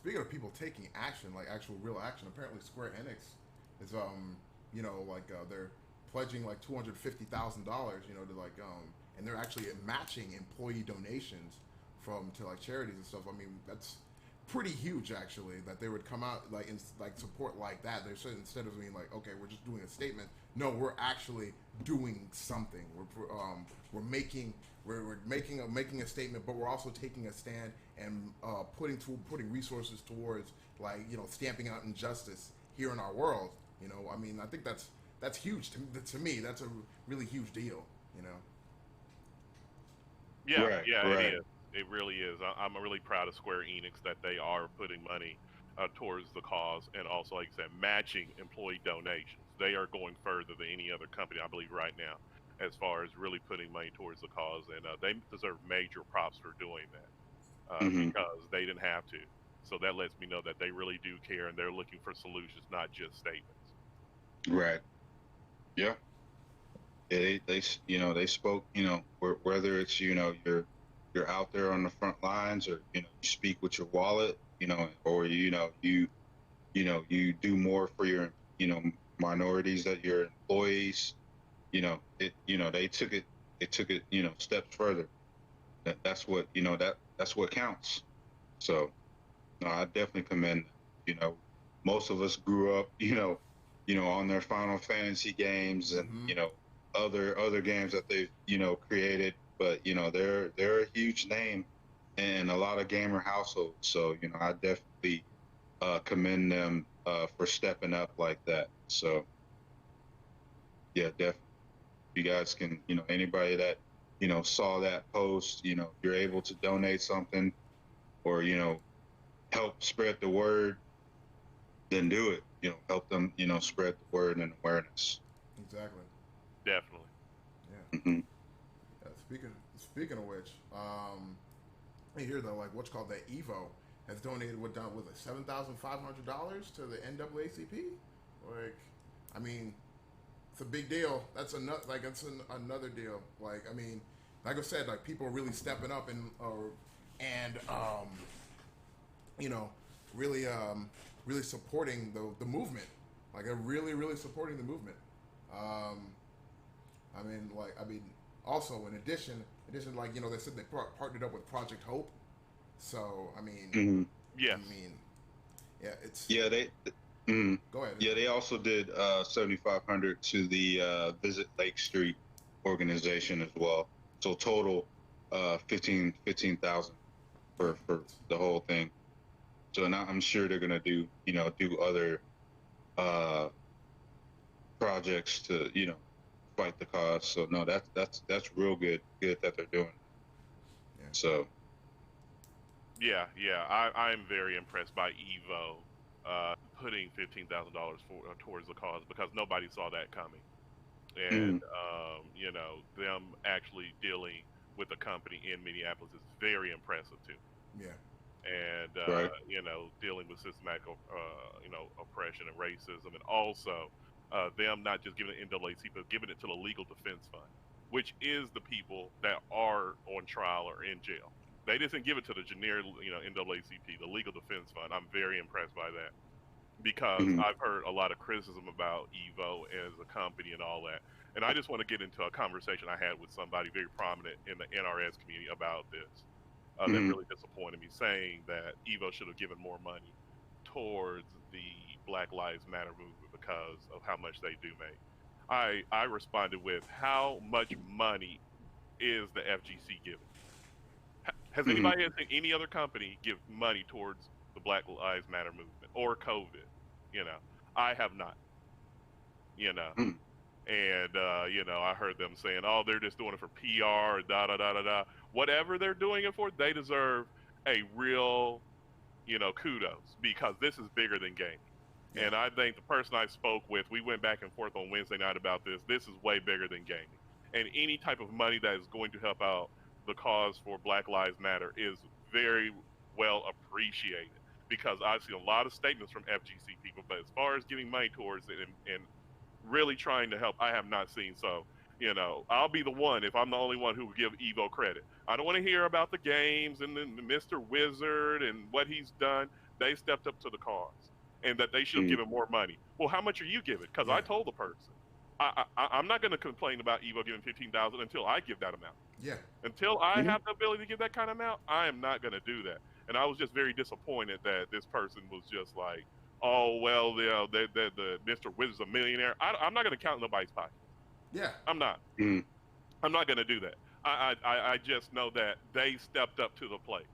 speaking of people taking action, like actual real action, apparently Square Enix is they're pledging like $250,000, to and they're actually matching employee donations from to like charities and stuff. I mean, that's pretty huge actually that they would come out like and like support like that. They're saying instead of being like, okay, we're just doing a statement. No, we're actually doing something. We're making a statement, but we're also taking a stand and putting resources towards like stamping out injustice here in our world. I mean, I think that's huge to me. That's a really huge deal. You know. Yeah, Right, yeah, it right. is. It really is. I'm really proud of Square Enix that they are putting money towards the cause, and also, like I said, matching employee donations. They are going further than any other company, I believe, right now, as far as really putting money towards the cause, and they deserve major props for doing that Hmm. because they didn't have to. So that lets me know that they really do care, and they're looking for solutions, not just statements. Right. Yeah. Yeah, they spoke, whether it's, you're out there on the front lines, or, you speak with your wallet, or, you do more for your, minorities, that your employees, they took it, steps further. That's what, that's what counts. So, no, I definitely commend them. You know, most of us grew up, on their Final Fantasy games, and Mm-hmm. other games that they've created. But they're a huge name in a lot of gamer households. So I definitely commend them for stepping up like that. So yeah, definitely. You guys can, anybody that saw that post, if you're able to donate something, or help spread the word, then do it. Help them, spread the word and awareness. Exactly. Definitely. Yeah. Hmm. Speaking of which, I hear that like what's called the EVO has donated what down with like $7,500 to the NAACP. Like, I mean, it's a big deal. Another deal. Like, I mean, like I said, like people are really stepping up and you know, really really supporting the movement. Like, they're really supporting the movement. Um, also in addition, like they said they partnered up with Project Hope. So Hmm. I Yes. mean, yeah, it's Yeah, mhm. go ahead. Yeah, they also did 7,500 to the Visit Lake Street organization as well. So total 15,000 Yeah, for the whole thing. So now I'm sure they're gonna do other uh projects to fight the cause. So no, that's real good that they're doing. yeah, So Yeah, yeah. I'm very impressed by Evo putting $15,000 for towards the cause because nobody saw that coming. And mm, them actually dealing with a company in Minneapolis is very impressive too. yeah, And right. dealing with systematic oppression and racism, and also them not just giving it NAACP but giving it to the Legal Defense Fund, which is the people that are on trial or in jail. They didn't give it to the generic NAACP, the Legal Defense Fund. I'm very impressed by that because Hmm. I've heard a lot of criticism about Evo as a company and all that. And I just want to get into a conversation I had with somebody very prominent in the NRS community about this. That Hmm. really disappointed me, saying that Evo should have given more money towards the Black Lives Matter movement because of how much they do make. I responded with, how much money is the FGC giving? Has Hmm. anybody seen any other company give money towards the Black Lives Matter movement or COVID? You know, I have not. You know, Hmm. and I heard them saying, "Oh, they're just doing it for PR, da da da da da." Whatever they're doing it for, they deserve a real, kudos because this is bigger than gaming. yeah, And I think the person I spoke with, we went back and forth on Wednesday night about this. This is way bigger than gaming. And any type of money that is going to help out the cause for Black Lives Matter is very well appreciated because I've seen a lot of statements from FGC people, but as far as giving money towards it and really trying to help, I have not seen. So, I'll be the one if I'm the only one who will give Evo credit. I don't want to hear about the games and then Mr. Wizard and what he's done. they stepped up to the cause, and that they should have given more money. Well, how much are you giving? Because I told the person, I'm not going to complain about EVO giving $15,000 until I give that amount. Yeah. Until I have the ability to give that kind of amount, I am not going to do that. And I was just very disappointed that this person was just like, oh, well, the Mr. Wizard's a millionaire. I'm not going to count nobody's pocket. Yeah. I'm not. I'm not going to do that. I just know that they stepped up to the plate.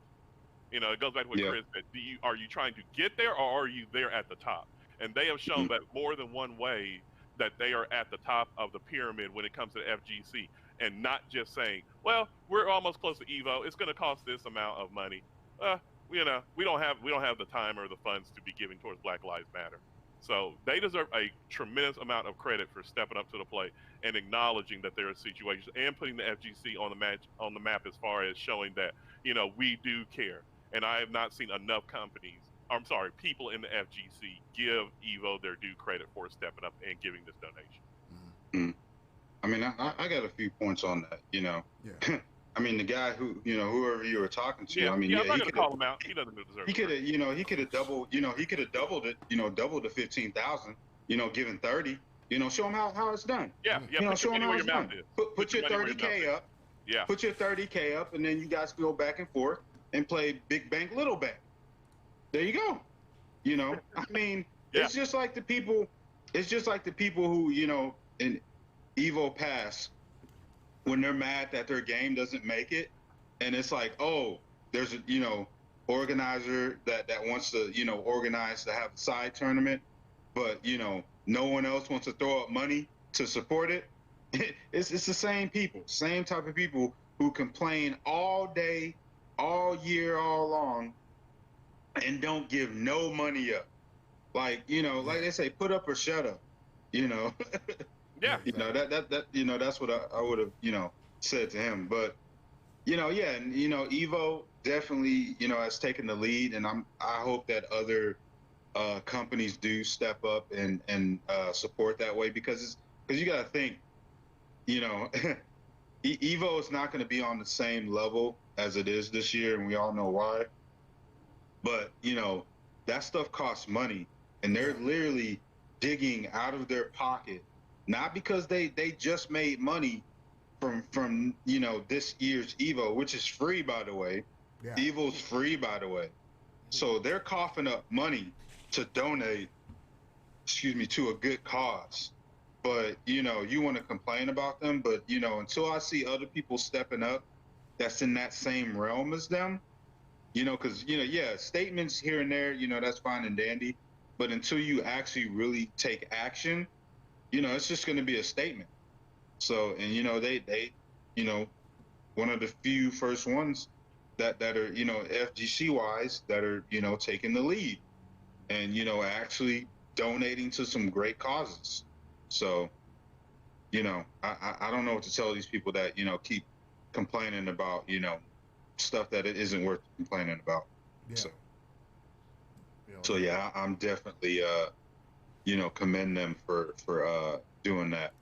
You know, it goes back to what Chris said. Are you trying to get there, or are you there at the top? And they have shown that more than one way that they are at the top of the pyramid when it comes to FGC, and not just saying, well, we're almost close to EVO. It's going to cost this amount of money. You know, we don't have the time or the funds to be giving towards Black Lives Matter. So they deserve a tremendous amount of credit for stepping up to the plate and acknowledging that there are situations and putting the FGC on the map as far as showing that, you know, we do care. And I have not seen enough people in the FGC give EVO their due credit for stepping up and giving this donation. I mean, I got a few points on that, you know. Yeah. I mean, the guy who, you know, whoever you were talking to, I mean, I'm not going to call him out. He doesn't deserve it. He could have, you know, he could have doubled it, you know, doubled the 15,000, you know, given 30, you know, show him how it's done. Yeah. You know, show him how it's done. Put your 30K up. Yeah. Put your 30K up, and then you guys go back and forth and play big bank, little bank. There you go. You know, I mean, it's just like the people who, you know, in EVO Pass, when they're mad that their game doesn't make it, and it's like, oh, there's a, you know, organizer that wants to, you know, organize to have a side tournament, but, you know, no one else wants to throw up money to support it. It's the same people, same type of people who complain all day, all year, all long, and don't give no money up. Like, you know, like they say, put up or shut up, you know. Yeah. You know, that you know, that's what I would have, you know, said to him. But, you know, yeah, and, you know, EVO definitely, you know, has taken the lead, and I hope that other companies do step up and support that way, because you got to think, you know, EVO is not going to be on the same level as it is this year, and we all know why. But, you know, that stuff costs money, and they're literally digging out of their pocket, not because they just made money from you know, this year's EVO, which is free, by the way. Yeah. EVO's free, by the way. So they're coughing up money to donate, to a good cause. But, you know, you want to complain about them, but, you know, until I see other people stepping up that's in that same realm as them, you know, because, you know, yeah, statements here and there, you know, that's fine and dandy. But until you actually really take action, you know, it's just going to be a statement. So, and, you know, they, you know, one of the few first ones that are, you know, FGC wise, that are, you know, taking the lead and, you know, actually donating to some great causes. So, you know, I don't know what to tell these people that, you know, keep complaining about, you know, stuff that it isn't worth complaining about. Yeah. So yeah, I'm definitely, you know, commend them for doing that.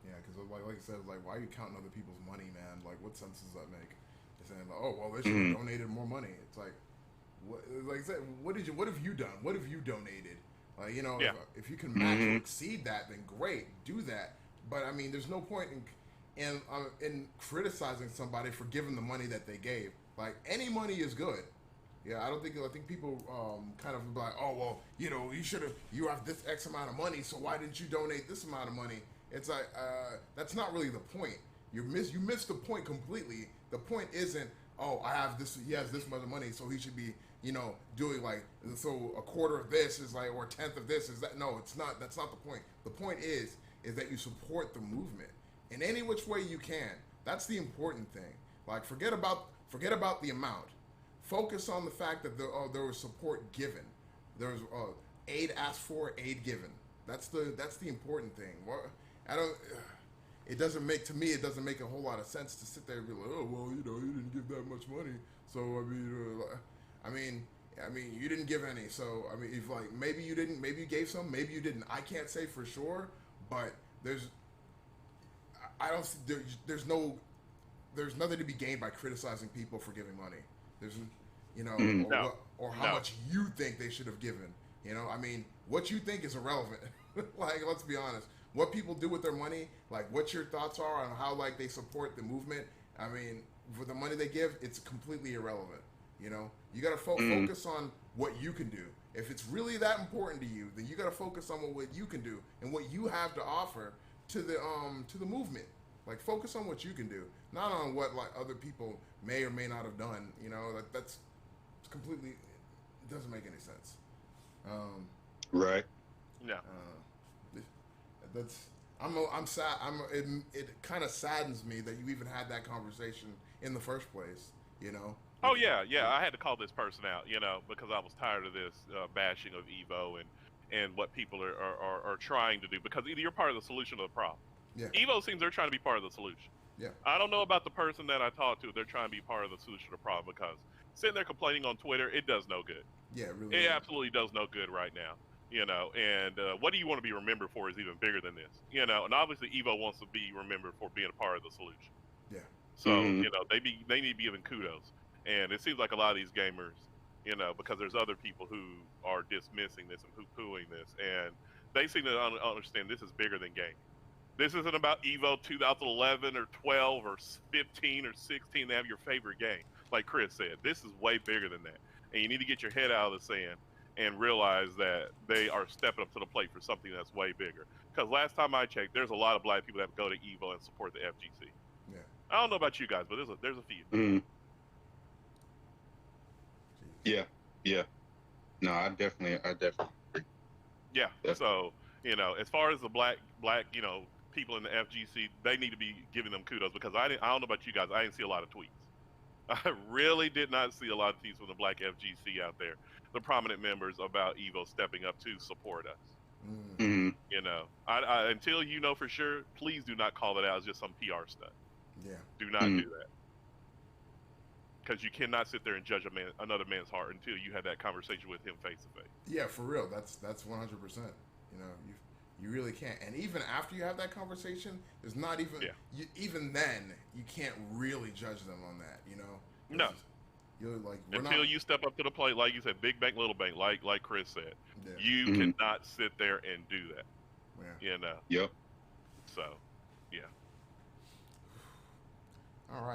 Yeah, because like I said, like, why are you counting other people's money, man? Like, what sense does that make? They're saying, like, oh, well, they should have donated more money. It's like, what? Like I said, what have you done? What have you donated? You know, if you can match or exceed that, then great, do that. But I mean, there's no point in criticizing somebody for giving the money that they gave. Like, any money is good. Yeah, I think people kind of like, oh, well, you know, you have this X amount of money, so why didn't you donate this amount of money? It's like, that's not really the point. You missed the point completely. The point isn't, oh, he has this much money, so he should be, you know, doing like, so a quarter of this is like, or a tenth of this is that. No, it's not. That's not the point. The point is that you support the movement in any which way you can. That's the important thing. Like, forget about the amount. Focus on the fact that there was support given. There was aid asked for, aid given. That's the important thing. It doesn't make a whole lot of sense to sit there and be like, oh, well, you know, you didn't give that much money, so I mean, you didn't give any. So I mean, if like maybe you gave some, maybe you didn't. I can't say for sure, but there's nothing to be gained by criticizing people for giving money. you know, Mhm. No, or how no. much you think they should have given. You know, I mean, what you think is irrelevant. Like, let's be honest. What people do with their money, like, what your thoughts are on how like they support the movement. I mean, for the money they give, it's completely irrelevant. You know, you got to Mhm. focus on what you can do. If it's really that important to you, then you got to focus on what you can do and what you have to offer to the movement. Like, focus on what you can do, not on what like other people may or may not have done. You know, like that's completely it doesn't make any sense. Um, Right. No. that's I'm sad. It kind of saddens me that you even had that conversation in the first place. You know. Oh yeah, yeah. I had to call this person out, because I was tired of this bashing of Evo and what people are trying to do. Because either you're part of the solution or the problem. Yeah. Evo seems they're trying to be part of the solution. Yeah. I don't know about the person that I talked to. They're trying to be part of the solution or problem because sitting there complaining on Twitter, it does no good. Yeah. It really It doesn't. absolutely does no good right now. And what do you want to be remembered for is even bigger than this. And obviously Evo wants to be remembered for being a part of the solution. Yeah. So Mhm. they need to be given kudos. And it seems like a lot of these gamers, because there's other people who are dismissing this and poo-pooing this, and they seem to understand this is bigger than gaming. This isn't about Evo 2011 or 12 or 15 or 16 to have your favorite game. Like Chris said, this is way bigger than that. And you need to get your head out of the sand and realize that they are stepping up to the plate for something that's way bigger. Because last time I checked, there's a lot of black people that go to Evo and support the FGC. Yeah. I don't know about you guys, but there's a few. Mhm. Jeez. Yeah. Yeah. No, I definitely agree. Yeah. Definitely. So as far as the black people in the FGC, they need to be giving them kudos because I don't know about you guys, I didn't see a lot of tweets. I really did not see a lot of tweets from the black FGC out there, the prominent members about Evo stepping up to support us. Mm. Mhm. Until you know for sure, please do not call it out as just some PR stunt. Yeah. Do not do Mhm. that because you cannot sit there and judge another man's heart until you had that conversation with him face to face. Yeah. For real. That's 100%. You know, you really can't. And even after you have that conversation, there's not even Yeah. even then you can't really judge them on that. You know. No. You're like we're Until not. you step up to the plate, like you said, big bank, little bank, like Chris said, Yeah. you Mhm. cannot sit there and do that. Yeah. Yep. So, yeah. All right.